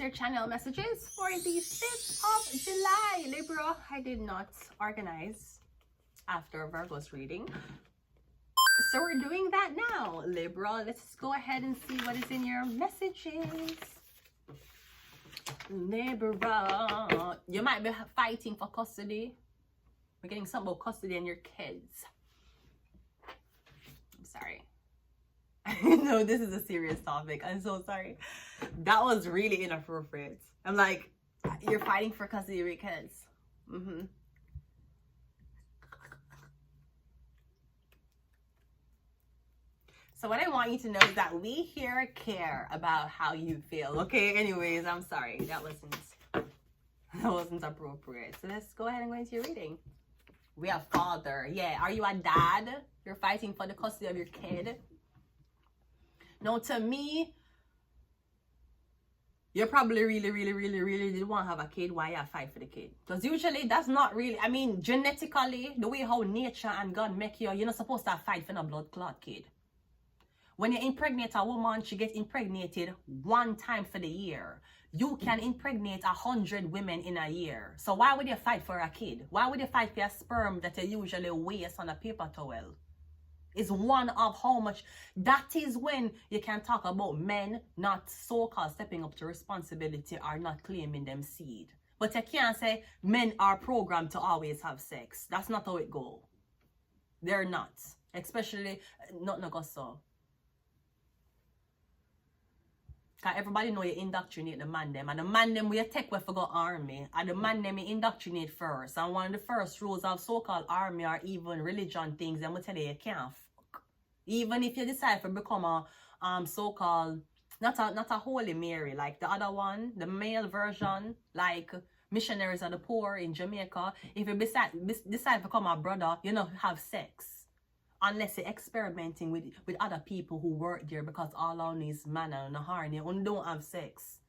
your channel messages for the 5th of July. Libra, I did not organize after Virgo's reading, so we're doing that now. Libra, let's go ahead and see what is in your messages. Libra, you might be fighting for custody. We're getting something about custody and your kids. I'm sorry. No, this is a serious topic. I'm so sorry. That was really inappropriate. I'm like, you're fighting for custody of your kids. So what I want you to know is that we here care about how you feel. Okay, anyways, I'm sorry. That wasn't appropriate. So let's go ahead and go into your reading. We have father. Yeah, are you a dad? You're fighting for the custody of your kid. No, to me, you probably really did want to have a kid. Why you fight for the kid? Because usually that's not really, I mean, genetically, the way how nature and God make you, you're not supposed to fight for a blood clot kid. When you impregnate a woman, she gets impregnated 1 time for the year. You can impregnate 100 women in a year. So why would you fight for a kid? Why would you fight for a sperm that you usually waste on a paper towel? Is one of how much. That is when you can talk about men not so-called stepping up to responsibility or not claiming them seed. But you can't say men are programmed to always have sex. That's not how it goes. They're not. Especially not so. Because everybody know you indoctrinate the man them. And the man them will take away for go army. And the man them you indoctrinate first. And one of the first rules of so-called army or even religion things, them will tell you can't fuck. Even if you decide to become a so-called, not a Holy Mary, like the other one, the male version, like missionaries of the poor in Jamaica. If you decide to become a brother, you don't have sex. Unless you're experimenting with other people who work there, because all on is man and horny and don't have sex.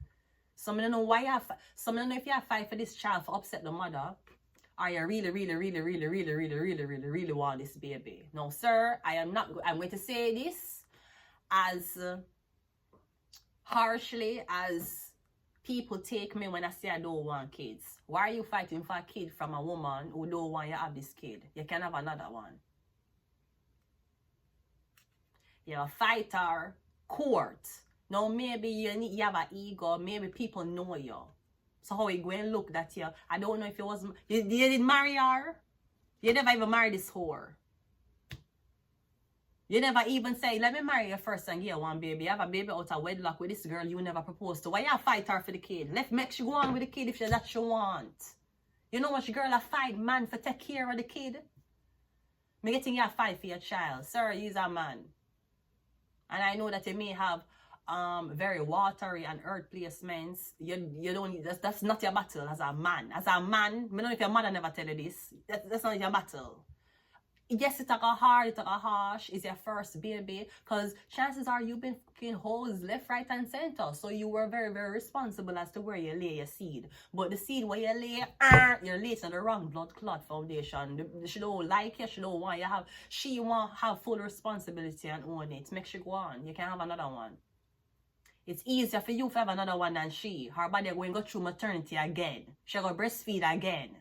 Some don't know why some don't know if you have fight for this child for upset the mother, or you really want this baby. No, sir, I'm going to say this as harshly as people take me when I say I don't want kids. Why are you fighting for a kid from a woman who don't want you to have this kid? You can have another one. You're a fighter, court. Now maybe you have an ego, maybe people know you. So how you go and look that you, I don't know if it was, you did marry her? You never even married this whore. You never even say, let me marry you first and get one baby. You have a baby out of wedlock with this girl you never proposed to. Why you fight her for the kid? Make she go on with the kid if that's what she want. You know what girl a fight man for take care of the kid? Me getting you a fight for your child. Sir, he's a man. And I know that you may have very watery and earth placements. You don't. That's not your battle as a man. As a man, I don't know if your mother never tell you this. That's not your battle. Yes, it took a hard, it took a harsh. It's your first baby, because chances are you've been fucking hoes left, right, and center. So you were very responsible as to where you lay your seed. But the seed where you lay, you're laying on the wrong blood clot foundation. She don't like you, she don't want you have. She want have full responsibility and own it. Make sure go on. You can have another one. It's easier for you to have another one than she. Her body going to go through maternity again. She go breastfeed again.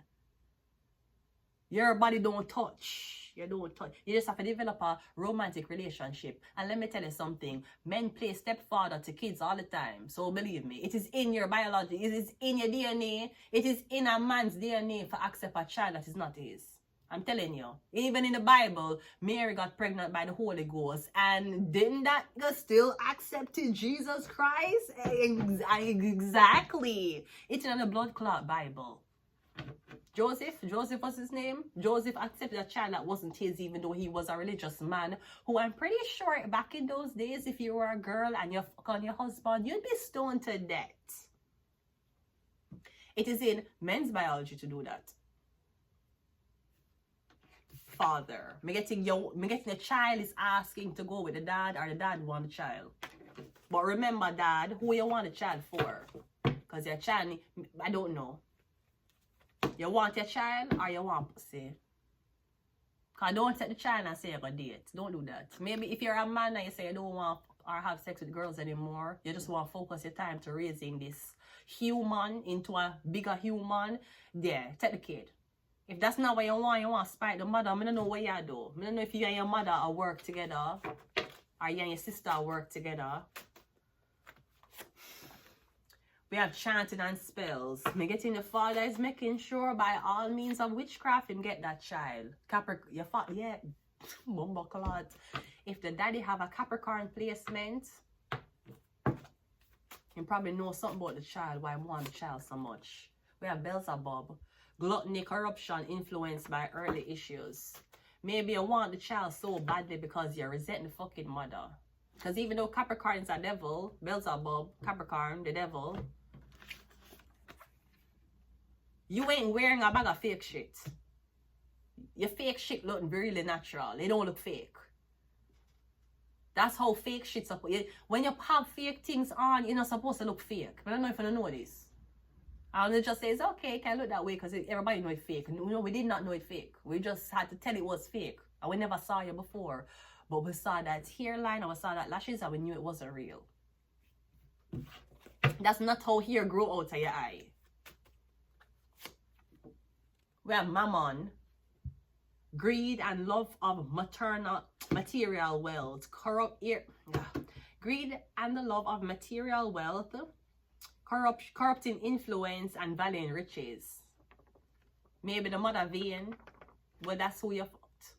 Your body don't touch. You don't touch. You just have to develop a romantic relationship. And let me tell you something. Men play stepfather to kids all the time. So believe me, it is in your biology. It is in your DNA. It is in a man's DNA for accept a child that is not his. I'm telling you. Even in the Bible, Mary got pregnant by the Holy Ghost. And didn't that still accepted Jesus Christ? Exactly. It's in the blood clot Bible. Joseph was his name. Joseph accepted a child that wasn't his, even though he was a religious man, who I'm pretty sure back in those days, if you were a girl and you fuck on your husband, you'd be stoned to death. It is in men's biology to do that. Father, me getting the child is asking to go with the dad, or the dad want the child. But remember, dad, who you want the child for? Because your child, I don't know. You want your child or you want pussy? Because don't take the child and say you're going to date. Don't do that. Maybe if you're a man and you say you don't want or have sex with girls anymore. You just want to focus your time to raising this human into a bigger human. Yeah, take the kid. If that's not what you want to spite the mother. I don't know what you do. I don't know if you and your mother are work together, or you and your sister work together. We have chanting and spells. Me getting the father is making sure by all means of witchcraft him get that child. Capricorn, your father, yeah, bumbucklot. If the daddy have a Capricorn placement, you probably know something about the child, why I want the child so much. We have Beelzebub. Gluttony, corruption, influenced by early issues. Maybe you want the child so badly because you resent the fucking mother. Because even though Capricorn is a devil, Beelzebub, Capricorn, the devil, you ain't wearing a bag of fake shit. Your fake shit look really natural. It don't look fake. That's how fake shit's up. When you have fake things on, you're not supposed to look fake. But I don't know if you don't know this. And it just says, okay, it can look that way because everybody know it's fake. No, we did not know it fake. We just had to tell it was fake. And we never saw you before. But we saw that hairline and we saw that lashes and we knew it wasn't real. That's not how hair grow out of your eye. We have Mammon. Greed and love of material wealth. Greed and the love of material wealth. Corrupting influence and valuing riches. Maybe the mother vein, well, that's who you fucked.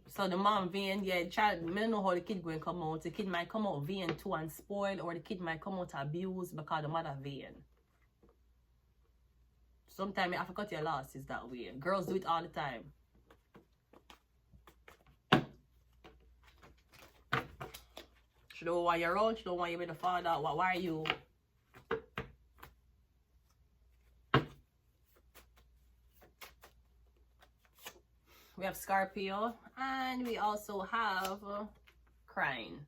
So the mom vein, yeah, child, I don't know how the kid going to come out. The kid might come out vein too and spoiled, or the kid might come out abused because the mother vein. Sometimes you have to cut your losses that way. Girls do it all the time. She don't want you around, she don't want you with the father. Why are you? We have Scorpio, and we also have crying.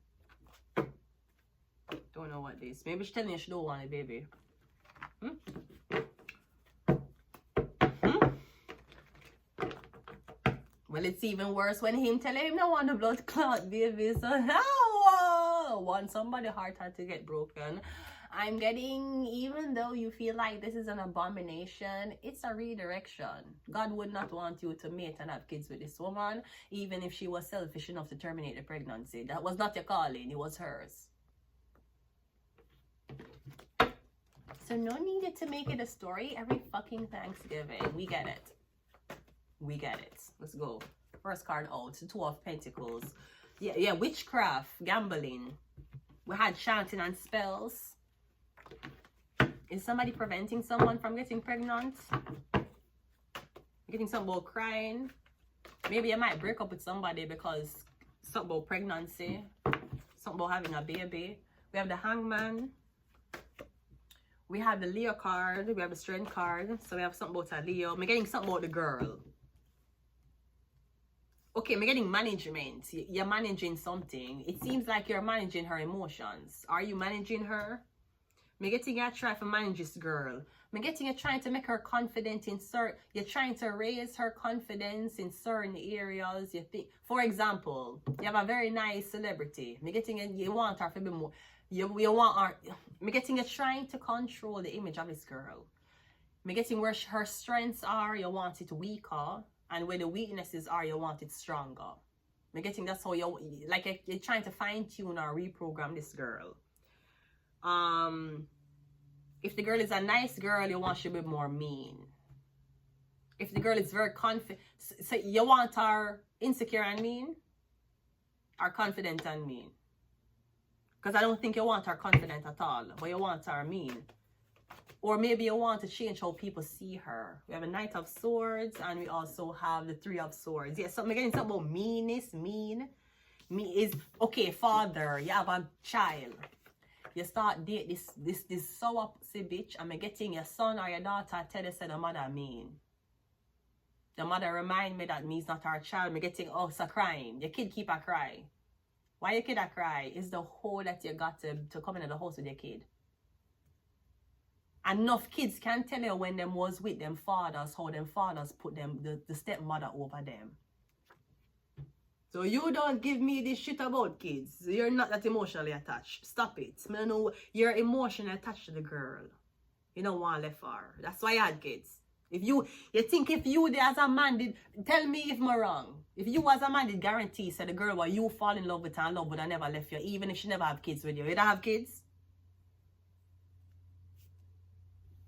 Don't know what this. Maybe she's telling you she don't want it, baby. Well, it's even worse when him tell him no want the blood clot, baby. So now, want somebody's heart had to get broken. I'm getting, even though you feel like this is an abomination, it's a redirection. God would not want you to mate and have kids with this woman, even if she was selfish enough to terminate the pregnancy. That was not your calling, it was hers. So no need to make it a story every fucking Thanksgiving. We get it. We get it. Let's go. First card out, the Two of Pentacles. Yeah, witchcraft, gambling. We had chanting and spells. Is somebody preventing someone from getting pregnant? Getting something about crying. Maybe you might break up with somebody because something about pregnancy. Something about having a baby. We have the Hangman. We have the Leo card. We have the Strength card. So we have something about a Leo. I'm getting something about the girl. Okay, I'm getting management. You're managing something. It seems like you're managing her emotions. Are you managing her? I'm getting you try to manage this girl. I'm getting you trying to make her confident in certain... You're trying to raise her confidence in certain areas. You think, for example, you have a very nice celebrity. I'm getting you want her to be more... You want her... I'm getting you trying to control the image of this girl. I'm getting where her strengths are, you want it weaker. And where the weaknesses are, you want it stronger. I'm getting that's how you're trying to fine-tune or reprogram this girl. If the girl is a nice girl, you want she to be more mean. If the girl is very confident, so you want her insecure and mean, or confident and mean. Because I don't think you want her confident at all, but you want her mean. Or maybe you want to change how people see her. We have a Knight of Swords, and we also have the Three of Swords. Yeah, so I'm getting something about meanness, mean. Me is, okay, father, you have a child. You start date this sour bitch, and I'm getting your son or your daughter tell you say the mother mean. The mother remind me that me's not her child. I'm getting, oh, so crying. Your kid keep a cry. Why your kid a cry? Is the whole that you got to come into the house with your kid. Enough kids can tell you when them was with them fathers, how them fathers put them, the stepmother over them. So you don't give me this shit about kids. You're not that emotionally attached. Stop it. I know you're emotionally attached to the girl. You don't want left her. That's why I had kids. If you think if you as a man did, tell me if I'm wrong. If you as a man did guarantee say the girl what you fall in love with and love would have never left you, even if she never have kids with you. You don't have kids?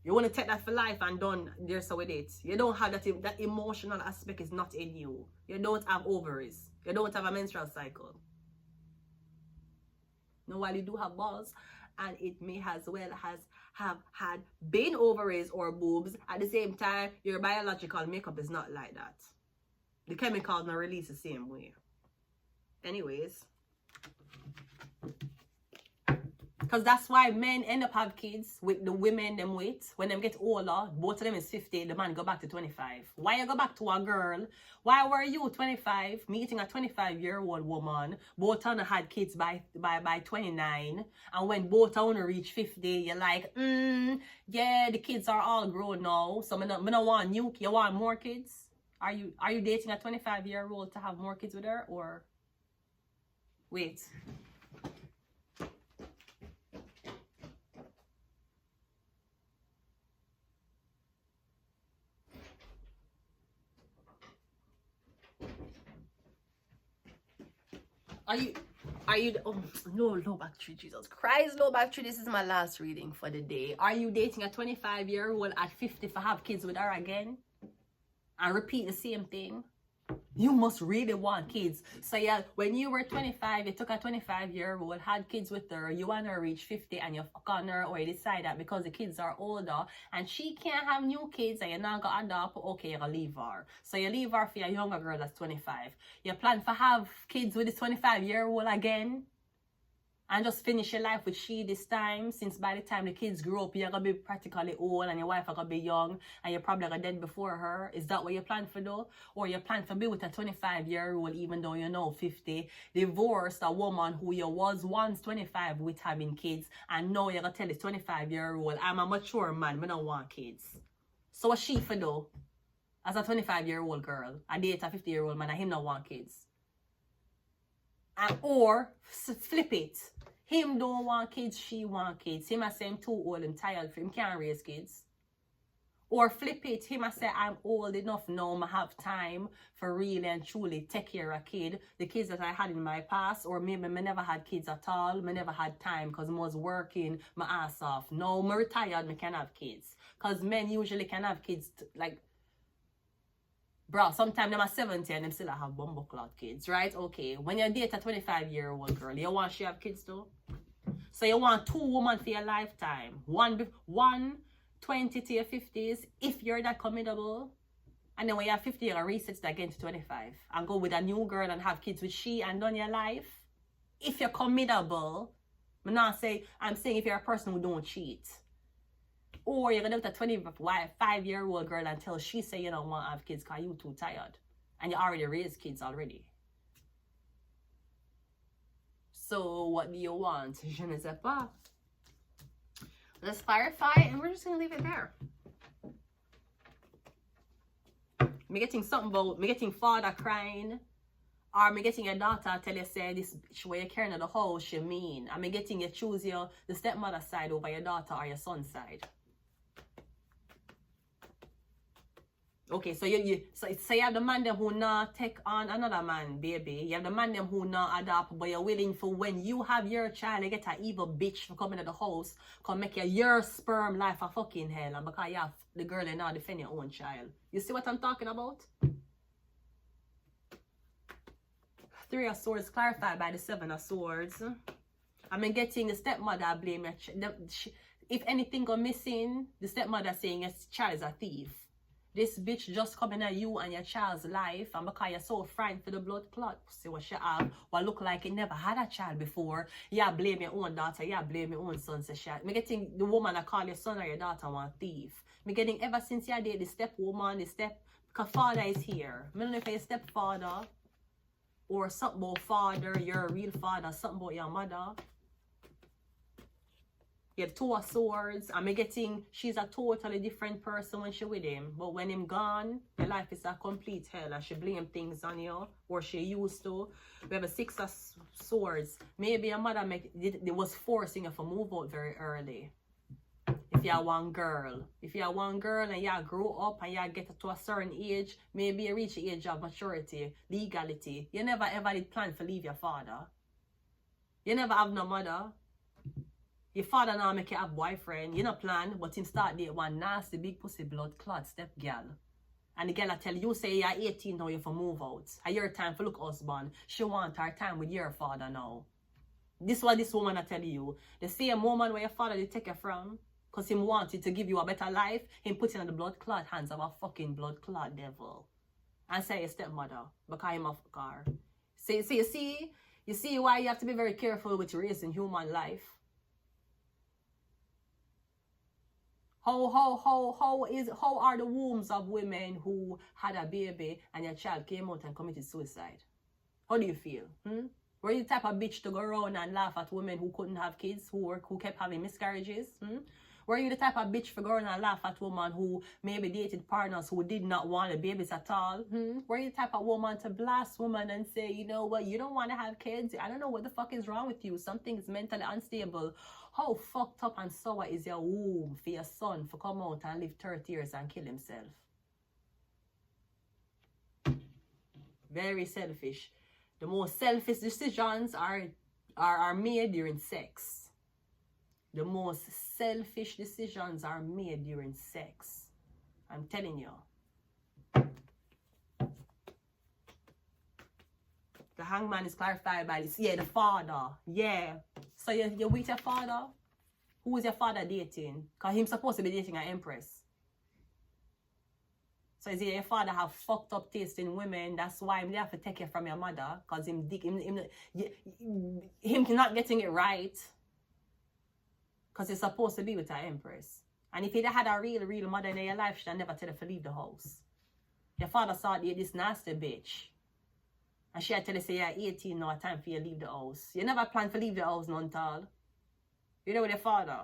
You want to take that for life and done there so with it. You don't have that emotional aspect is not in you. You don't have ovaries. You don't have a menstrual cycle. No, while you do have balls, and it may as well have had been ovaries or boobs, at the same time, your biological makeup is not like that. The chemicals not released the same way. Anyways. Because that's why men end up have kids with the women them wait. When them get older, both of them is 50, the man go back to 25. Why you go back to a girl? Why were you 25, meeting a 25-year-old woman, both of them had kids by 29, and when both of them reach 50, you're like, yeah, the kids are all grown now, so I don't want you want more kids? Are you dating a 25-year-old to have more kids with her, or wait? Are you oh no, low battery, Jesus Christ, low battery, this is my last reading for the day. Are you dating a 25-year-old at 50 for have kids with her again? And repeat the same thing? You must really want kids. So yeah, when you were 25, you took a 25-year-old, had kids with her, you want her reach 50 and you fuck on her, or you decide that because the kids are older and she can't have new kids and you're not gonna adopt, okay, you're gonna leave her. So you leave her for your younger girl that's 25. You plan for have kids with this 25-year-old again? And just finish your life with she this time, since by the time the kids grow up, you're going to be practically old and your wife are going to be young and you're probably going to dead before her. Is that what you plan for though? Or you plan for be with a 25-year-old even though you're now 50, divorced a woman who you was once 25 with having kids, and now you're going to tell this 25-year-old, I'm a mature man, I don't want kids. So what she for though? As a 25-year-old girl, I date a 50-year-old man and him don't want kids. Or flip it. Him don't want kids, she want kids. Him I say I'm too old and tired for him, can't raise kids. Or flip it. Him I say I'm old enough now, I have time for really and truly take care of a kid. The kids that I had in my past, or maybe I never had kids at all. I never had time because I was working my ass off. Now I'm retired, I can have kids. Because men usually can have kids like, bro, sometimes them are 70 and them still have bumbleclot kids, right? Okay, when you date a 25-year-old girl, you want she have kids too? So you want 2 women for your lifetime. One 20 to your 50s, if you're that committable. And then when you're 50, you're going to reset it again to 25. And go with a new girl and have kids with she and done your life. If you're committable, I'm saying if you're a person who don't cheat. Or you're going to with a 25-year-old girl until she say you don't want to have kids because you're too tired. And you already raised kids already. So what do you want? Je ne sais pas. Let's clarify and we're just going to leave it there. Me getting something about, me getting father crying. Or me getting your daughter tell you say this bitch where you're carrying the house she mean. And me getting you choose the stepmother side over your daughter or your son's side. Okay, so you have the man them who not take on another man, baby. You have the man them who not adopt, but you're willing for when you have your child, you get an evil bitch for coming to the house, come make your sperm life a fucking hell, and because you have the girl and now defend your own child. You see what I'm talking about? 3 of Swords clarified by the 7 of Swords. I mean, getting the stepmother blame. If anything go missing, the stepmother saying your child is a thief. This bitch just coming at you and your child's life, and because you're so frightened for the blood clot, see what she have, what look like it never had a child before, you blame your own daughter, you blame your own son, say shit. Me getting the woman that call your son or your daughter one thief. Me getting ever since you date the step woman, because father is here. I don't know if you're stepfather, or something about father, you're a real father, something about your mother. He had 2 of swords. I'm getting she's a totally different person when she with him. But when him gone, your life is a complete hell and she blame things on you, or she used to. We have a 6 of swords. Maybe your mother was forcing you to move out very early. If you are one girl. If you are one girl and you grow up and you get to a certain age, maybe you reach the age of maturity, legality. You never ever did plan to leave your father. You never have no mother. Your father now make you have boyfriend. You not plan, but him start date one nasty big pussy blood clot step girl. And the girl I tell you, say you're 18 now, you for move out. And your time for look husband. She want her time with your father now. This is what this woman I tell you. The same woman where your father did take you from, because him wanted to give you a better life, him put you in the blood clot hands of a fucking blood clot devil. And say your stepmother, because him a fucker. So you see why you have to be very careful with raising human life. How are the wombs of women who had a baby and your child came out and committed suicide? How do you feel? Were you the type of bitch to go around and laugh at women who couldn't have kids, who kept having miscarriages? Were you the type of bitch for going and laugh at women who maybe dated partners who did not want the babies at all? Were you the type of woman to blast women and say, you know what, you don't want to have kids? I don't know what the fuck is wrong with you. Something is mentally unstable. How fucked up and sour is your womb for your son to come out and live 30 years and kill himself? Very selfish. The most selfish decisions are made during sex. The most selfish decisions are made during sex. I'm telling you. The hangman is clarified by this. Yeah, the father. Yeah. So you're with your father? Who is your father dating? Because he's supposed to be dating an empress. So is it your father have fucked up taste in women? That's why they have to take you from your mother. Because him not getting it right. Because he's supposed to be with an empress. And if he had a real mother in your life, she'd never tell you to leave the house. Your father saw this nasty bitch. And she had tell you, say, you're 18 now, time for you to leave the house. You never plan to leave the house, Natal. You know with your father.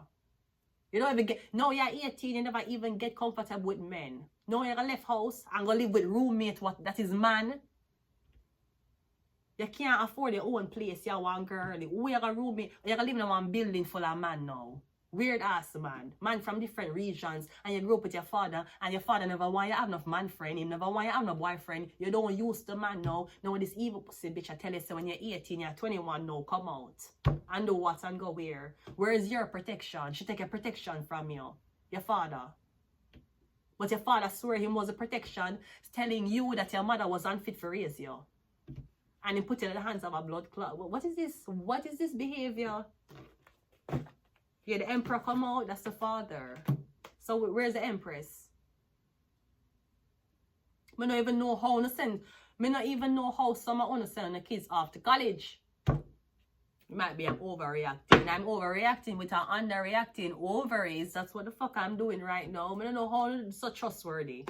You don't even get, no, you're 18, you never even get comfortable with men. No, you're gonna left house and go live with roommate, that is man. You can't afford your own place, you're one girl. Who you gonna roommate? You're gonna live in one building full of man now. Weird ass man. Man from different regions. And you grew up with your father. And your father never want you have enough man friend. He never want you have no boyfriend. You don't use the man now. Now this evil pussy bitch I tell you, so when you're 18, you're 21 now, come out. And do what and go where? Where is your protection? She take a protection from you. Your father. But your father swore him was a protection, telling you that your mother was unfit for raise you. And he put it in the hands of a blood clot. What is this? What is this behavior? Yeah, the emperor come out, that's the father. So where's the empress? I don't even know how to send. I don't even know how some of us send the kids off to college. You might be overreacting. I'm overreacting with an underreacting ovaries. That's what the fuck I'm doing right now. I don't know how it's so trustworthy.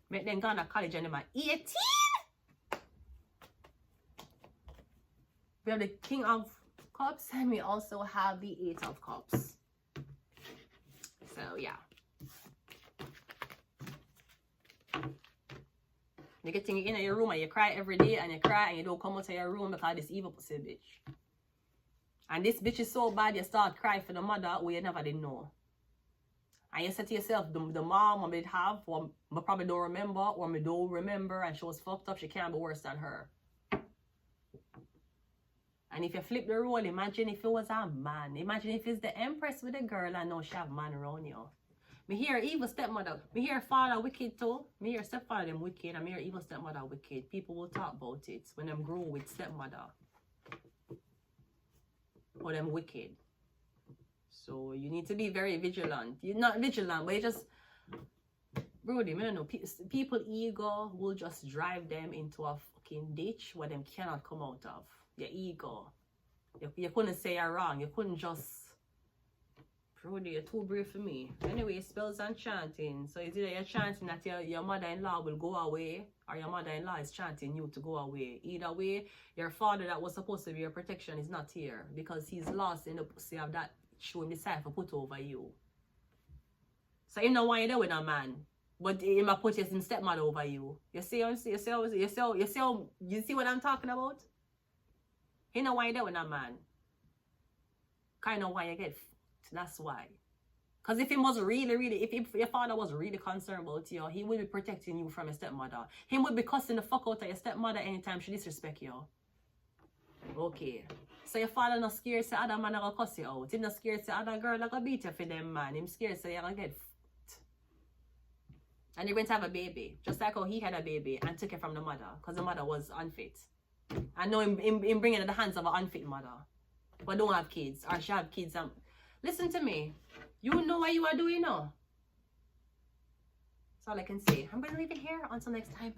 Make them go to college and they're 18. We have the King of Cups and we also have the 8 of Cups. So yeah. You get in your room and you cry every day and you cry and you don't come out of your room because this evil pussy bitch. And this bitch is so bad you start crying for the mother who you never did know. And you say to yourself, the mom I did have, or I probably don't remember, or I don't remember, and she was fucked up, she can't be worse than her. And if you flip the role, imagine if it was a man. Imagine if it's the empress with a girl and now she have man around you. Me hear evil stepmother. Me hear father wicked too. Me hear stepfather them wicked. And me hear evil stepmother wicked. People will talk about it when them grow with stepmother. Or them wicked. So you need to be very vigilant. You're not vigilant, but you just... Brody, I don't know. People ego will just drive them into a fucking ditch where them cannot come out of. Your ego. You couldn't say you're wrong. You couldn't just... Brody, you're too brave for me. Anyway, spells and chanting. So it's either you're chanting that your mother-in-law will go away, or your mother-in-law is chanting you to go away. Either way, your father that was supposed to be your protection is not here, because he's lost in the pussy of that show him decide to put over you. So him not want you there with a man, but he might put his stepmother over you. You see what I'm talking about? He not want you there with a man. Kind of why you get fucked. That's why. Because if he was if your father was really concerned about you, he would be protecting you from your stepmother. He would be cussing the fuck out of your stepmother anytime she disrespect you. Okay. So your father not scared say other man gonna cuss you out. He not scared say other girl gonna beat you for them man. Him scared say you're gonna get fucked. And he went to have a baby. Just like how he had a baby and took it from the mother. Because the mother was unfit. I know him bringing it in the hands of an unfit mother. But don't have kids. Or she have kids. Listen to me. You know what you are doing now. That's all I can say. I'm going to leave it here. Until next time.